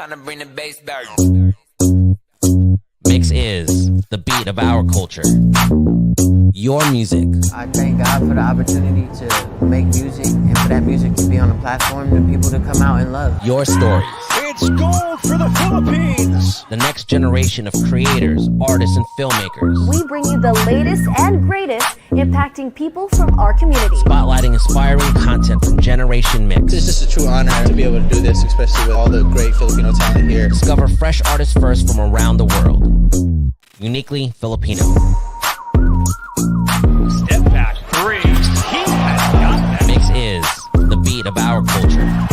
Time to bring the bass back. Mix is the beat of our culture. Your music. I thank God for the opportunity to make music and for that music to be on a platform for people to come out and love. Your stories. It's gold for the Philippines. The next generation of creators, artists, and filmmakers. We bring you the latest and greatest impacting people from our community. Spotlighting inspiring content from Generation Mix. It's just a true honor to be able to do this, especially with all the great Filipino talent here. Discover fresh artists first from around the world. Uniquely Filipino. Step back three. He has got that. Mix is the beat of our culture.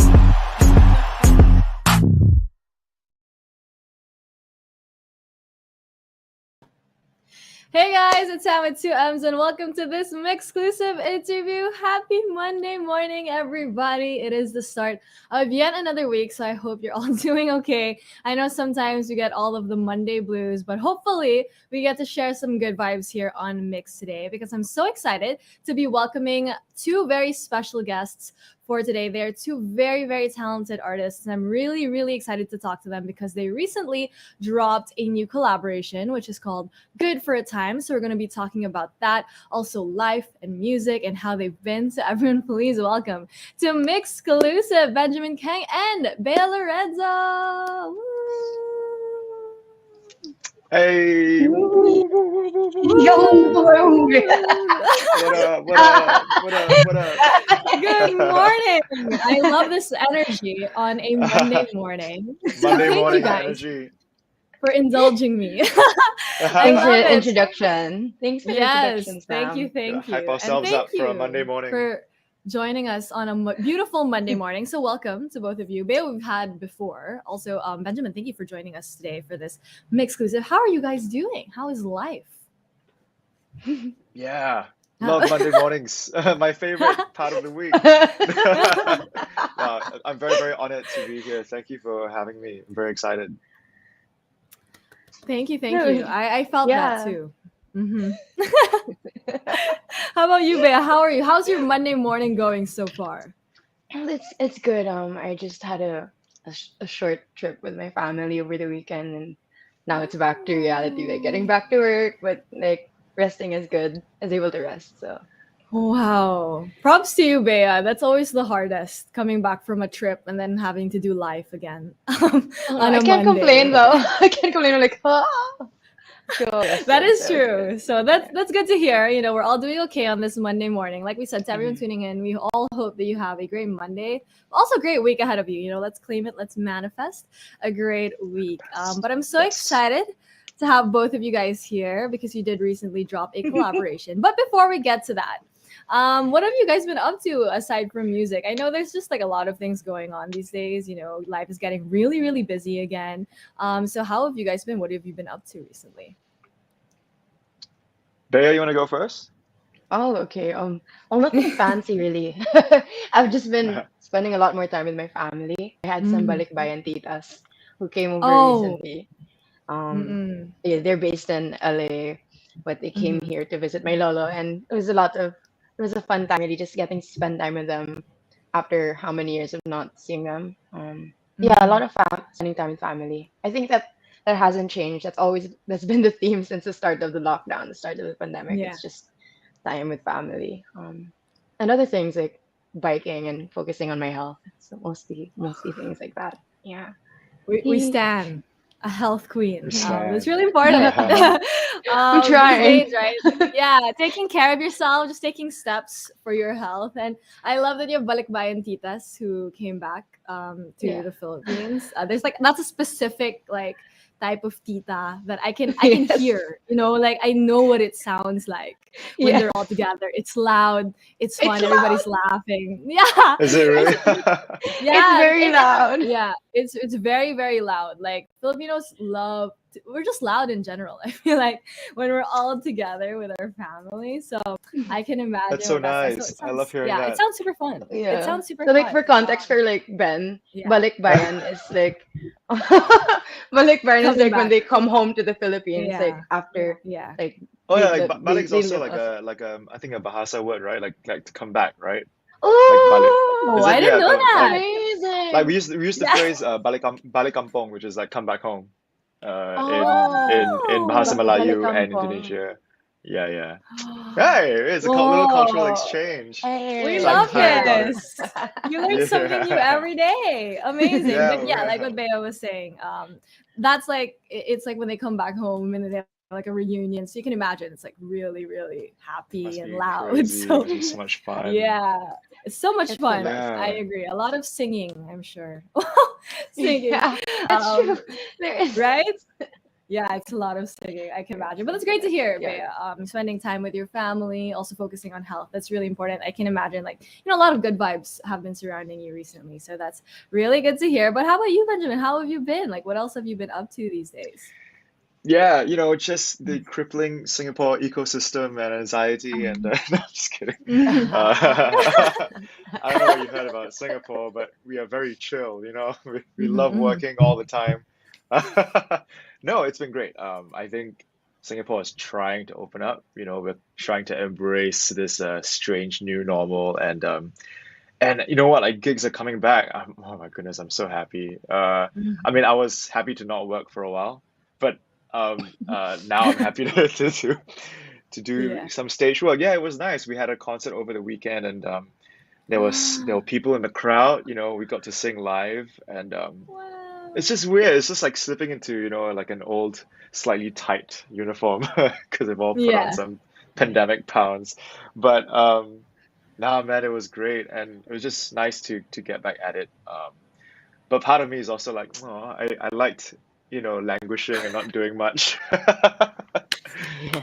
Hey guys, it's Sam with 2M's and welcome to this MYXclusive interview. Happy Monday morning, everybody. It is the start of yet another week, so I hope you're all doing okay. I know sometimes we get all of the Monday blues, but hopefully we get to share some good vibes here on Mix today because I'm so excited to be welcoming two very special guests for today. They're two very, very talented artists, and I'm really, really excited to talk to them because they recently dropped a new collaboration, which is called Good for a Time. So we're going to be talking about that, also life and music and how they've been. So everyone, please welcome to MYXclusive, Benjamin Kheng and Bea Lorenzo. Woo! Hey! Yo! What up? Good morning. I love this energy on a Monday morning. Monday Thank morning you guys energy. for indulging me. Thanks for the introduction. Thanks for the Yes, introduction, thank Sam. you, thank you. Hype And ourselves thank up for a you Monday morning. for joining us on a beautiful Monday morning. So welcome to both of you. Bea, we've had before. Also, Benjamin, thank you for joining us today for this MYXclusive. How are you guys doing? How is life? Yeah. Love Monday mornings. My favorite part of the week. I'm very, very honored to be here. Thank you for having me. I'm very excited. Thank you, thank you. I felt that Yeah. too. Mhm. How about you, Bea? How are you? How's your Monday morning going so far? It's good. I just had a short trip with my family over the weekend, and now it's back to reality, like getting back to work, but like resting is good. I was able to rest, so Wow. Props to you, Bea. That's always the hardest, coming back from a trip and then having to do life again on I a can't Monday. complain though. I can't complain. I'm like, so That rested, is so it's true. good. So that's good to hear. You know, we're all doing okay on this Monday morning. Like we said, to everyone Mhm. tuning in, we all hope that you have a great Monday. Also, a great week ahead of you. You know, let's claim it. Let's manifest a great week. But I'm so Yes. excited to have both of you guys here because you did recently drop a collaboration. But before we get to that, what have you guys been up to aside from music? I know there's just like a lot of things going on these days. You know, life is getting really, really busy again. So how have you guys been? What have you been up to recently? Bea, you want to go first? Oh, okay. Nothing fancy really. I've just been spending a lot more time with my family. I had some Mm. balikbayan titas who came over Oh. recently. Mm-mm. Yeah, they're based in LA, but they came Mhm. here to visit my lolo, and it was a fun time really just getting to spend time with them after how many years of not seeing them. Yeah, a lot of spending time with family. I think that hasn't changed. That's been the theme since the start of the lockdown, the start of the pandemic. Yeah. It's just time with family. And other things like biking and focusing on my health. So mostly things like that. Yeah. We stand a health queen. We That's stand. really important. I'm These trying. days, right? Yeah, taking care of yourself, just taking steps for your health. And I love that you have balikbayan titas who came back to Yeah. the Philippines. There's like that's a specific like type of tita that I can Yes. hear. You know, like I know what it sounds like when Yeah. they're all together. It's loud, it's fun, It's everybody's laughing. Yeah. Is it really? Yeah, It's very loud. yeah, it's very, very loud. Like Filipinos love we're just loud in general. I feel like when we're all together with our family. So I can imagine That's so what that's like. So nice. it I love sounds hearing yeah, it that. sounds super fun. It Yeah. sounds super So like fun. for context for like Ben, Yeah. balikbayan is like balikbayan is Coming like when back. they come home to the Philippines like Yeah. after Yeah. like Oh yeah, they, like balik is they also live us. like a I think a Bahasa word, right? Like to come back, right? Like balik. Oh, Oh, Is I it? didn't Yeah, know that. like we used the Yeah. phrase balik kampong, which is like come back home, in Bahasa Oh. Balik Melayu and kampong. Indonesia. Yeah, yeah. Hey, it's a little cultural Whoa. exchange. We Hey. It's like love heard about it. this. You learn something new Yeah, every day. Amazing. yeah, But yeah, like what man. Bea was saying, that's like it's like when they come back home and they have like a reunion. So you can imagine it's like really, really happy Must and be loud. crazy. So Must be so much fun. yeah, it's so much It's the fun. best. I Yeah. agree. A lot of singing, I'm sure. Singing. Yeah, that's true. Um, There is. right? Yeah, it's a lot of singing, I can imagine. But it's great to hear, Bea. Yeah. Spending time with your family, also focusing on health. That's really important. I can imagine, like, a lot of good vibes have been surrounding you recently. So that's really good to hear. But how about you, Benjamin? How have you been? Like, what else have you been up to these days? Yeah, just the crippling Singapore ecosystem and anxiety and no, I'm just kidding. I don't know what you heard about Singapore, but we are very chill, we love Mhm. working all the time. No, it's been great. I think Singapore is trying to open up, we're trying to embrace this strange new normal and you know what, like gigs are coming back. Oh my goodness, I'm so happy. I mean, I was happy to not work for a while, but now I'm happy to do Yeah. some stage work. Yeah, it was nice. We had a concert over the weekend, and there were people in the crowd. We got to sing live, and Wow. it's just weird. It's just like slipping into like an old, slightly tight uniform because they've all put on Yeah. some pandemic pounds. But nah, man, it was great, and it was just nice to get back at it. But part of me is also like, oh, I liked, languishing and not doing much.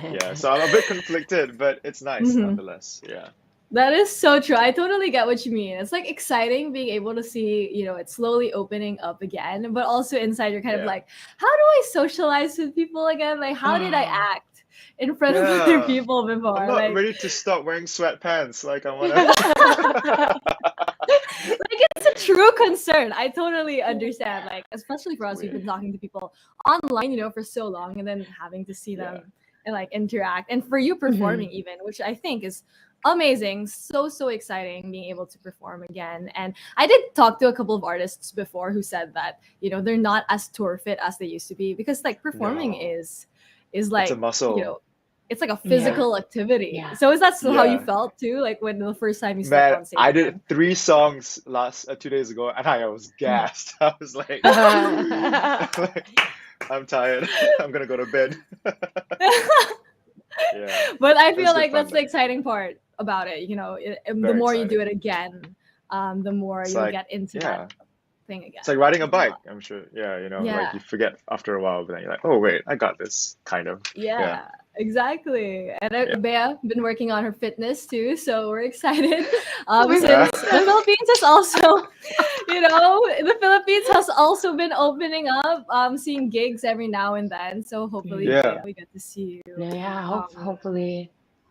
Yeah, so I'm a bit conflicted, but it's nice Mhm. nonetheless. Yeah. That is so true. I totally get what you mean. It's like exciting being able to see, it slowly opening up again, but also inside you're kind of Yeah. like, how do I socialize with people again? Like, how did I act in front of other Yeah. people I'm before? not Like, ready to stop wearing sweatpants. Like I wanna. like it's a true concern. I totally understand. Like, especially for us who've Weird. been talking to people online, for so long and then having to see Yeah. them and like interact. And for you performing even, which I think is amazing. So exciting being able to perform again. And I did talk to a couple of artists before who said that, they're not as tour fit as they used to be because like performing No. is It's like, a muscle. it's like a Yeah. physical activity. Yeah. So is that still how you Yeah. felt too? Like when the first time you stepped Man, on stage I again? did 3 songs last 2 days ago, and I was gassed. I was like, like, I'm tired. I'm gonna go to bed. Yeah, But I it was feel good like fun that's the though. exciting part about it. The Very more you do it exciting. again, the more It's you'll like, get into yeah, that thing again. it's like riding a Which is a bike. lot. I'm sure. Yeah, like Yeah, you forget after a while, but then you're like, oh wait, I got this, kind of. Yeah, yeah, exactly. And yeah. Bea been working on her fitness too, so we're excited. We've Yeah. Since the Philippines has also, the Philippines has also been opening up, seeing gigs every now and then. So hopefully, Bea, Yeah. we get to see you. Yeah, Um, hopefully.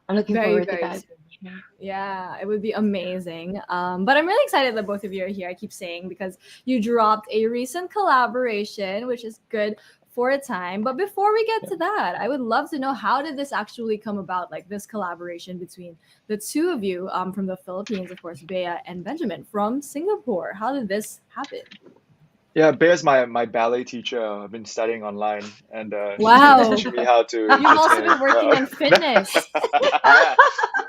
I'm looking very forward to very that. soon. Yeah. Yeah, it would be amazing. But I'm really excited that both of you are here. I keep saying because you dropped a recent collaboration, which is good for a time. But before we get to that, I would love to know how did this actually come about? Like this collaboration between the two of you, from the Philippines, of course, Bea and Benjamin from Singapore. How did this happen? Yeah, Bear's my ballet teacher. I've been studying online, and she's been Wow, teaching me how to you've also entertain. been working on fitness. Yeah,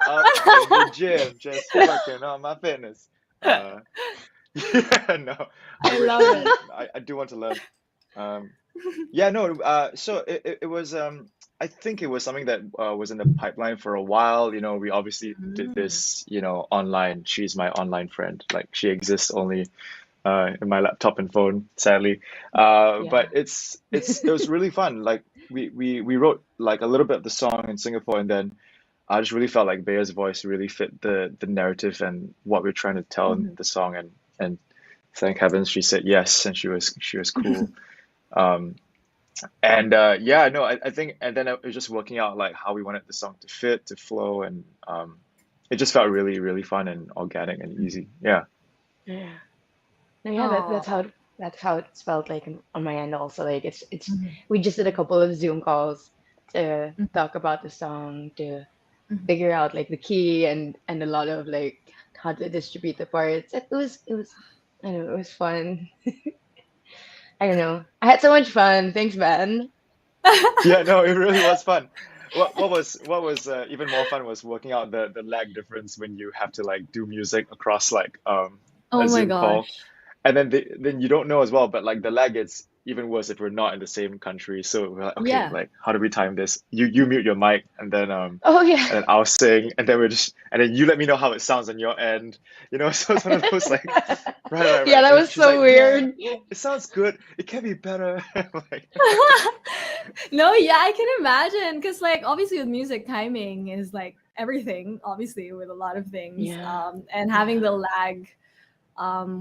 up in the gym, just working on my fitness. Uh, yeah, no, I I wish, love man. it. I do want to learn. Um, yeah, no. So it was. I think it was something that was in the pipeline for a while. We obviously did Mm. this. Online. She's my online friend. Like she exists only in my laptop and phone, sadly. Yeah. But it was really fun. Like we wrote like a little bit of the song in Singapore, and then I just really felt like Bea's voice really fit the narrative and what we're trying to tell in Mhm. the song, and thank heavens she said yes, and she was cool. Um, and yeah, no, I think, and then it was just working out like how we wanted the song to fit, to flow, and it just felt really, really fun and organic and easy. Yeah. Yeah. No, yeah, Aw. that's how it's felt like on my end also. Like it's Mhm. we just did a couple of Zoom calls to Mhm. talk about the song, to Mhm. figure out like the key and a lot of like how to distribute the parts. It was I don't know, it was fun. I don't know. I had so much fun. Thanks, Ben. Yeah, no, it really was fun. What was even more fun was working out the lag difference when you have to like do music across like Oh a my Zoom call. gosh. And then you don't know as well, but like the lag gets even worse if we're not in the same country. So we're like, okay, Yeah. like how do we time this? You mute your mic Oh and yeah. then I'll sing and then and then you let me know how it sounds on your end. So it's one of those like Yeah, right. that And was she's so like, yeah, weird. it sounds good. It can be better. Like No, yeah, I can imagine because like obviously with music timing is like everything, obviously with a lot of things. Yeah. And having Yeah. the lag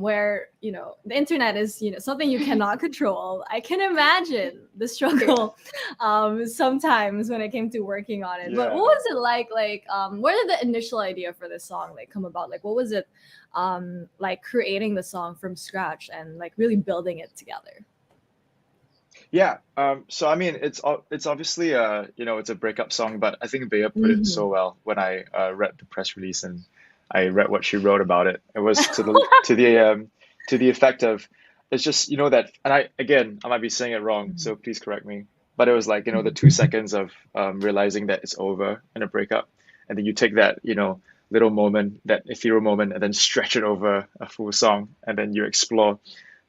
where the internet is something you cannot control. I can imagine the struggle sometimes when it came to working on it. But what yeah. was it like where did the initial idea for this song like come about? Like what was it like creating the song from scratch and like really building it together? Yeah. So I mean, it's obviously it's a breakup song, but I think Bea put it Hmm. so well when I read the press release and I read what she wrote about it. It was to the effect of it's just that, and I might be saying it wrong, so please correct me. But it was like the 2 seconds of realizing that it's over in a breakup, and then you take that little moment, that ethereal moment, and then stretch it over a full song, and then you explore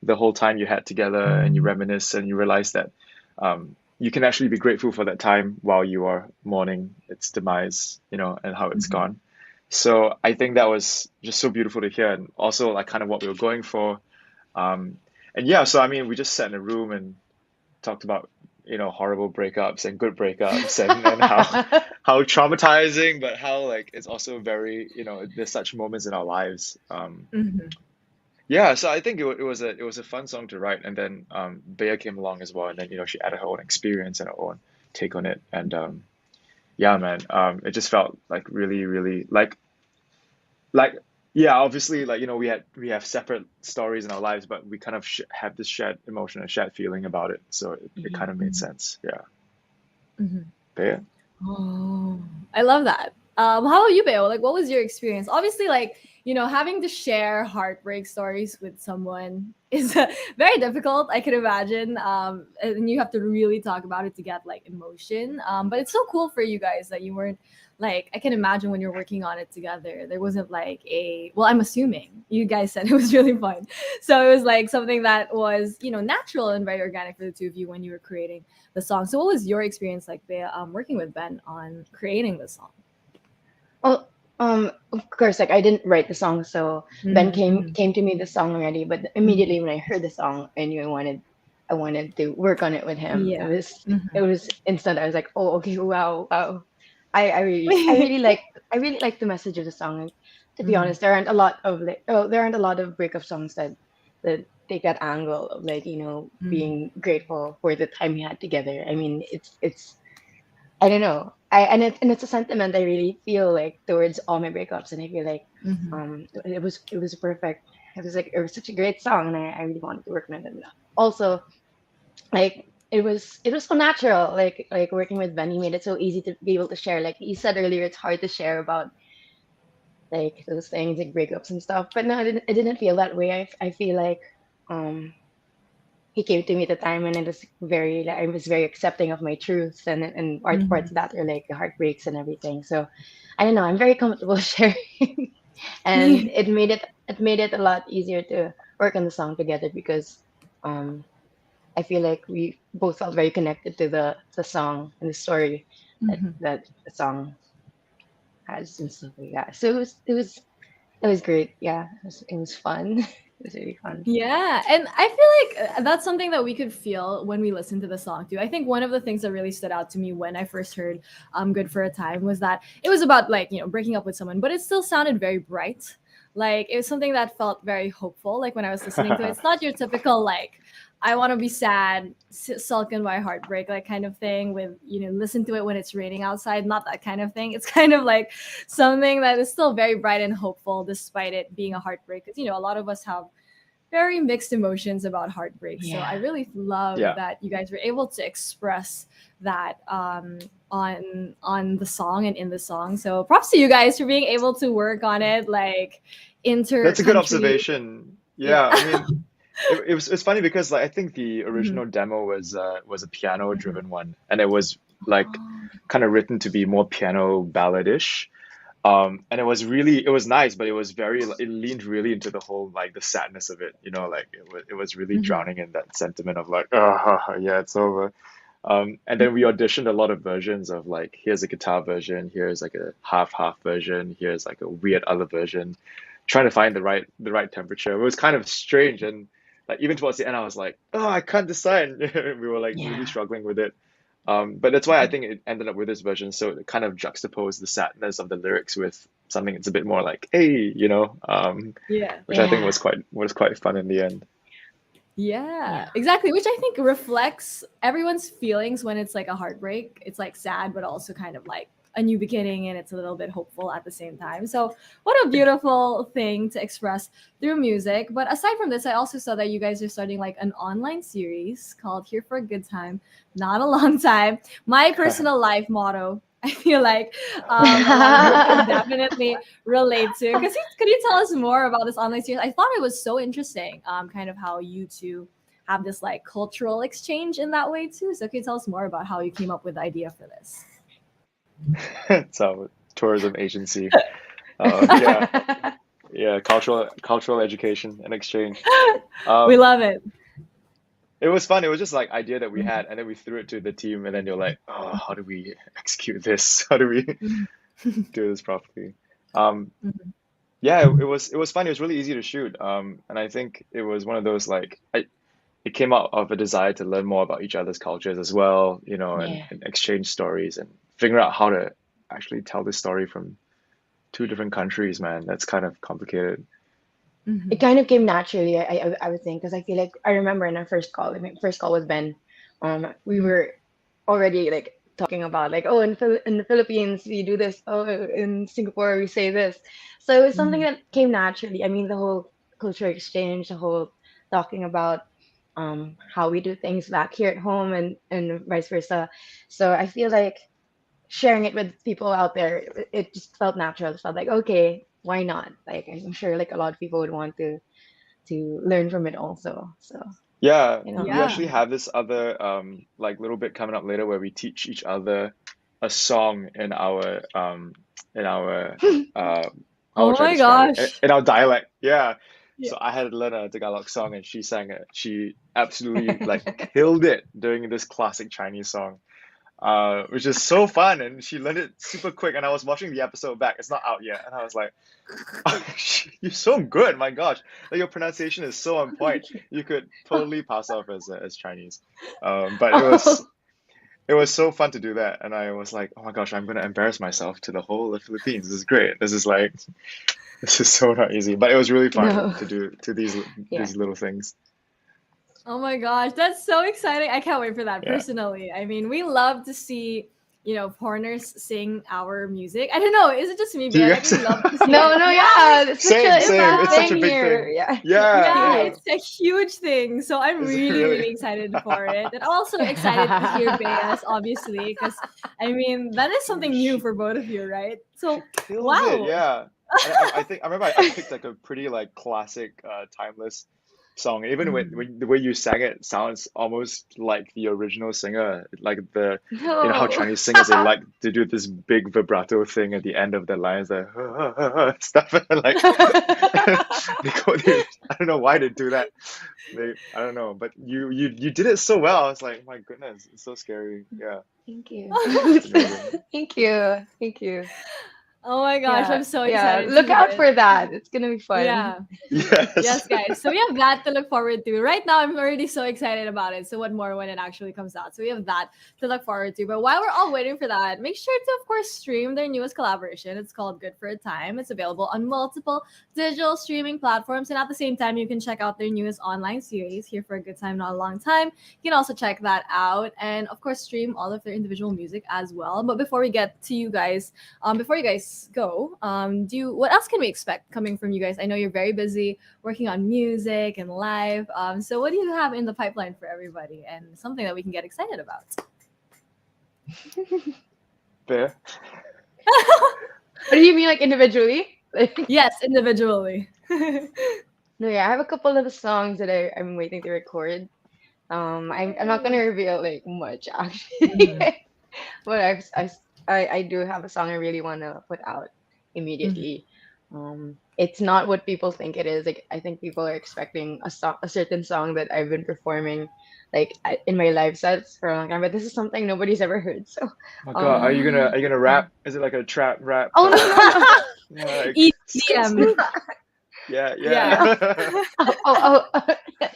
the whole time you had together and you reminisce and you realize that you can actually be grateful for that time while you are mourning its demise, and how it's gone. So I think that was just so beautiful to hear and also like kind of what we were going for. Um, and yeah, so I mean, we just sat in a room and talked about, horrible breakups and good breakups and how traumatizing, but how like it's also very, there's such moments in our lives. Hmm. Yeah, so I think it was a fun song to write, and then Bea came along as well, and then she added her own experience and her own take on it, and yeah, man, it just felt like really, really like yeah, obviously like we have separate stories in our lives, but we kind of have this shared emotion and shared feeling about it, so it kind of made sense. Yeah, Hmm. Bea. Oh, I love that. How about you, Beo? Like, what was your experience? Obviously, like, having to share heartbreak stories with someone is very difficult, I can imagine. And you have to really talk about it to get like emotion. But it's so cool for you guys that you weren't like, I can imagine when you're working on it together, there wasn't like well, I'm assuming you guys said it was really fun. So it was like something that was, natural and very organic for the two of you when you were creating the song. So what was your experience like, Bea, working with Ben on creating the song? Well, of course, like I didn't write the song, so Ben came Mm-hmm. came to me the song already. But immediately when I heard the song, I knew I wanted to work on it with him. It Yeah. was Mm-hmm. it was instant. I was like, oh, okay, wow, wow. I really like the message of the song. And to be Mm-hmm. honest, there aren't a lot of breakup songs that take that angle of like being grateful for the time we had together. I mean, it's I don't know. And it's a sentiment I really feel like towards all my breakups, and I feel like Mm-hmm. it was perfect. It was such a great song, and I really wanted to work on it. And also, like it was so natural. Like working with Ben, he made it so easy to be able to share. Like you said earlier, it's hard to share about like those things like breakups and stuff. But no, I didn't feel that way. I feel like um he came to me at the time when I was very accepting of my truths and parts Mm-hmm. of that are like the heartbreaks and everything. So I don't know, I'm very comfortable sharing, and it made it a lot easier to work on the song together because um I feel like we both felt very connected to the song and the story that Mm-hmm. that the song has and stuff like that. So it was great. Yeah, it was fun. It was really fun. Yeah, and I feel like that's something that we could feel when we listen to the song too. I think one of the things that really stood out to me when I first heard "Good for a Time" was that it was about like breaking up with someone, but it still sounded very bright. Like it was something that felt very hopeful. Like when I was listening to it, it's not your typical like I want to be sad, sulk in my heartbreak, like kind of thing. With listen to it when it's raining outside, not that kind of thing. It's kind of like something that is still very bright and hopeful despite it being a heartbreak. Because a lot of us have very mixed emotions about heartbreak. So I Yeah. really love Yeah. that you guys were able to express that on the song and in the song. So props to you guys for being able to work on it like That's a good inter-country. observation. Yeah, Yeah. I mean, it's funny because like I think the Mhm. original demo was a piano Mhm. driven one, and it was like Oh. kind of written to be more piano balladish. And it was nice, but it was it leaned really into the whole like the sadness of it, you know, like it was really Mhm. drowning in that sentiment of like, oh yeah, it's over. And then we auditioned a lot of versions of like, here's a guitar version, here's like a half version, here's like a weird other version, trying to find the right temperature. It was kind of strange, and like even towards the end, I was like, oh, I can't decide. We were like really Yeah. struggling with it. But that's why I think it ended up with this version. So it kind of juxtaposed the sadness of the lyrics with something that's a bit more like, hey, Yeah. which I think Yeah. was quite fun in the end. Yeah, Yeah. exactly. Which I think reflects everyone's feelings when it's like a heartbreak. It's like sad, but also kind of like a new beginning, and it's a little bit hopeful at the same time. So, what a beautiful thing to express through music. But aside from this, I also saw that you guys are starting like an online series called Here for a Good Time, Not a Long Time. My personal life motto. I feel like a lot of people can definitely relate to. Could you tell us more about this online series? I thought it was so interesting, kind of how you two have this like cultural exchange in that way too. So can you tell us more about how you came up with the idea for this? So tourism agency. Yeah, yeah, cultural education and exchange. We Um, love it. it was fun. It was just like idea that we had, and then we threw it to the team, and then they're like, oh, how do we execute this? How do we Mhm. do this properly? Um, Mhm. yeah, it was fun. It was really easy to shoot. And I think it was one of those like it came out of a desire to learn more about each other's cultures as well, Yeah. and exchange stories and figure out how to actually tell this story from two different countries, man. That's kind of complicated. It Mhm. kind of came naturally, I would think, because I feel like I remember in our first call, I mean, first call with Ben, we Mhm. were already like talking about like, oh, in the Philippines we do this, oh, in Singapore we say this. So it's something Mhm. that came naturally. I mean, the whole culture exchange, the whole talking about how we do things back here at home and vice versa. So I feel like sharing it with people out there, it just felt natural. It felt like, okay, why not? Like I'm sure like a lot of people would want to learn from it also. So, Yeah, you know. we Yeah. actually have this other like little bit coming up later where we teach each other a song in uh how Oh would I my describe it? gosh. In our dialect. Yeah. Yeah. So I had to learn a Tagalog song and she sang it. She absolutely like killed it doing this classic Chinese song. Which is so fun, and she learned it super quick. And I was watching the episode back; it's not out yet, and I was like, "You're so good, my gosh! Like your pronunciation is so on point. Thank you. You could totally pass off as Chinese." But Oh, it was so fun to do that, and I was like, "Oh my gosh, I'm gonna embarrass myself to the whole of the Philippines. This is great. This is like this is so not easy, but it was really fun no. to do to Yeah. these little things. Oh my gosh, that's so exciting. I can't wait for that Yeah, personally. I mean, we love to see, foreigners sing our music. I don't know, is it just me, do Bea? you Like guys? we love to see No, it. no, Yeah, yeah. It's such Same. a It's such yeah. a thing big here. thing. Yeah. Yeah, Yeah, yeah. it's a huge thing. So I'm Is it really, really really? excited for it. And also excited to hear Bea's, obviously, because I mean, that is something new for both of you, right? She So, kills it, wow. yeah. And I think I remember I picked like a pretty like classic, timeless song. Even Mhm. when the way you sang it sounds almost like the original singer, like how No. Chinese singers they like to do this big vibrato thing at the end of their lines, like stuff. Like I don't know why they do that. I don't know, but you did it so well. I was like, my goodness, it's so scary. Yeah, Thank you. it's amazing. Thank you. Thank you. Oh my gosh, Yeah. I'm so Yeah. excited to Look hear out it. for that. It's gonna be fun. Yeah. Yes. Yes, guys. So we have that to look forward to. Right now, I'm already so excited about it. So what more when it actually comes out? So we have that to look forward to. But while we're all waiting for that, make sure to, of course, stream their newest collaboration. It's called Good for a Time. It's available on multiple digital streaming platforms. And at the same time, you can check out their newest online series, Here for a Good Time, Not a Long Time. You can also check that out. And of course, stream all of their individual music as well. But before we get to you guys, before you guys us go, what else can we expect coming from you guys? I know you're very busy working on music and live. So what do you have in the pipeline for everybody, and something that we can get excited about? Bea? What do you mean, like individually? Yes, individually. No, yeah, I have a couple of songs that I'm waiting to record. I'm not gonna reveal like much actually, but I do have a song I really wanna put out immediately. It's not what people think it is. Like I think people are expecting a certain song that I've been performing, like in my live sets for a long time. But this is something nobody's ever heard. So, My God, are you um, gonna rap? Is it like a trap rap? oh no, Yeah, like, EDM. yeah, Yeah. yeah. oh,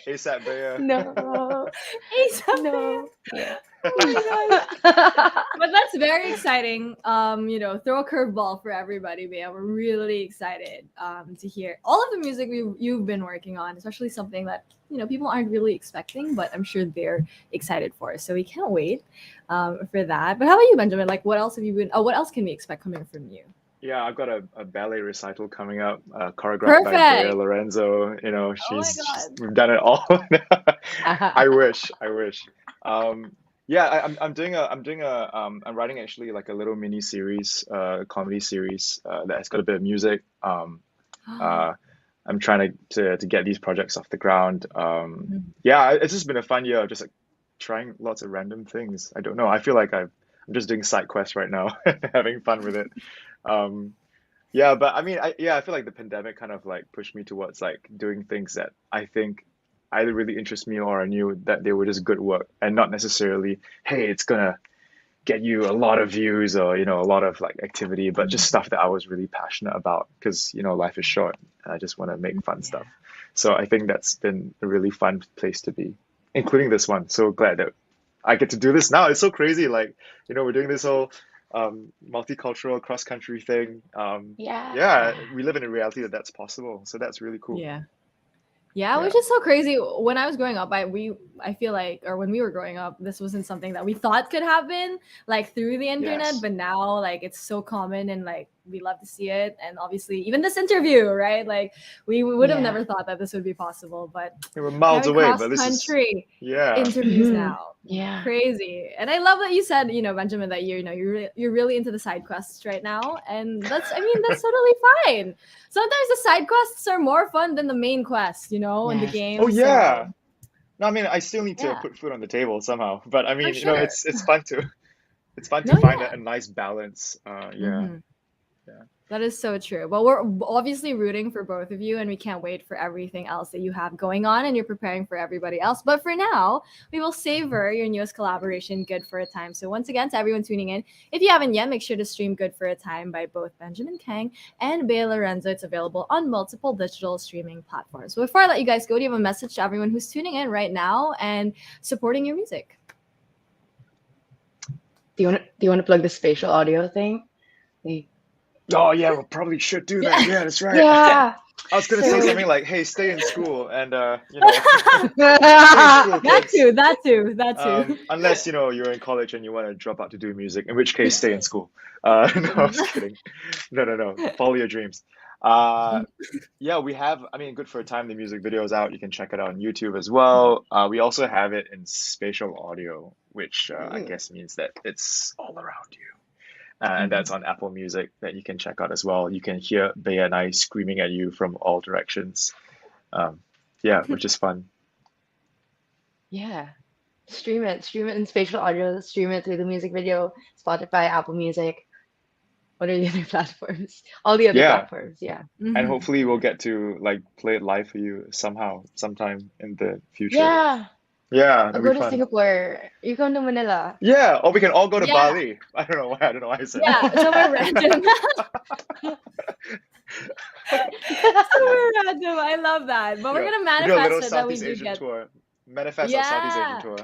ASAP Bea. no, ASAP. no. Yeah. Oh my gosh. But that's very exciting. Throw a curveball for everybody, Bea. We're really excited to hear all of the music you've been working on, especially something that people aren't really expecting, but I'm sure they're excited for. So we can't wait for that. But how about you, Benjamin? Like, what else have you been? What else can we expect coming from you? Yeah, I've got a ballet recital coming up, choreographed by Bea Perfect. Lorenzo. Oh my She's God. we've done it all. I wish. Yeah, I'm writing actually like a little mini series, comedy series that has got a bit of music. I'm trying to get these projects off the ground. Yeah, it's just been a fun year of just like trying lots of random things. I don't know. I feel like I'm just doing side quests right now, having fun with it. Yeah, but I mean, I feel like the pandemic kind of like pushed me towards like doing things that I think either really interest me or I knew that they were just good work and not necessarily, hey, it's gonna get you a lot of views or a lot of like activity, but just stuff that I was really passionate about because life is short. And I just want to make fun stuff. So I think that's been a really fun place to be, including this one. So glad that I get to do this now. It's so crazy. Like, we're doing this whole multicultural cross-country thing. Yeah, we live in a reality that's possible. So that's really cool. Yeah, which is so crazy. When I was growing up, I feel like, or when we were growing up, this wasn't something that we thought could happen like through the internet. Yes. But now, like, it's so common, and like we love to see it. And obviously, even this interview, right? Like, we would have never thought that this would be possible. But We were miles having away, but this is cross-country yeah. interviews now. Yeah. Crazy. And I love that you said, Benjamin, that you're really into the side quests right now. And that's totally fine. Sometimes the side quests are more fun than the main quest, in the game. Oh yeah. So, No, I mean I still need to put food on the table somehow. But I mean, for sure. it's fun to No, find yeah. a nice balance. Mhm. That is so true. Well, we're obviously rooting for both of you, and we can't wait for everything else that you have going on, and you're preparing for everybody else. But for now, we will savor your newest collaboration, Good for a Time. So once again, to everyone tuning in, if you haven't yet, make sure to stream Good for a Time by both Benjamin Kheng and Bea Lorenzo. It's available on multiple digital streaming platforms. So before I let you guys go, do you have a message to everyone who's tuning in right now and supporting your music? Do you want to plug the spatial audio thing? Oh yeah, we probably should do that. Yeah, that's right. Yeah. I was gonna say So- something like, "Hey, stay in school," and stay in school, kids. That too. Unless you're in college and you want to drop out to do music, in which case stay in school. No, I'm just kidding. No. Follow your dreams. Yeah, we have. I mean, Good for a Time. The music video is out. You can check it out on YouTube as well. We also have it in spatial audio, which I guess means that it's all around you. And that's on Apple Music that you can check out as well. You can hear Bea and I screaming at you from all directions. Yeah, which is fun. Yeah. Stream it in spatial audio, stream it through the music video, Spotify, Apple Music. What are the other platforms? All the other platforms, yeah. And hopefully we'll get to like play it live for you sometime in the future. Yeah. Yeah, I'll that'd go be to fun. Singapore. You come to Manila. Yeah, or we can all go to Yeah. Bali. I don't know why I said Yeah, that. somewhere random. Somewhere random. I love that. But we're Yeah, gonna we do a little manifest it that we Southeast do Asian get. tour. Manifest our Southeast Asian tour.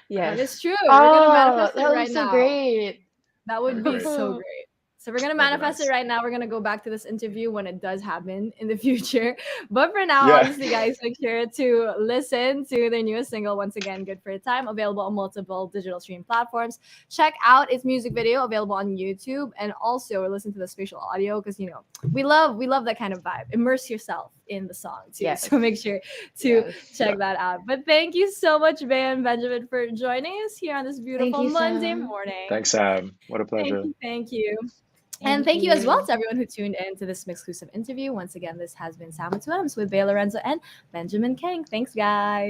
Yes. That is true. We're gonna Oh, manifest it that would right be so now. great. That would be Great. so great. So we're gonna That'd be manifest it nice. right now. We're gonna go back to this interview when it does happen in the future. But for now, Yeah. obviously, guys, make sure to listen to their newest single once again, "Good for a Time," available on multiple digital stream platforms. Check out its music video available on YouTube, and also listen to the spatial audio because we love that kind of vibe. Immerse yourself in the song too. Yes. So make sure to Yes. check that out. But thank you so much, Bea and Benjamin, for joining us here on this beautiful you, Monday Sam. morning. Thanks, Sam. What a Thank pleasure. you, thank you. And thank you as well to everyone who tuned in to this MYXclusive interview. Once again, this has been Sam and 2Ms with Bea Lorenzo and Benjamin Kheng. Thanks, guys.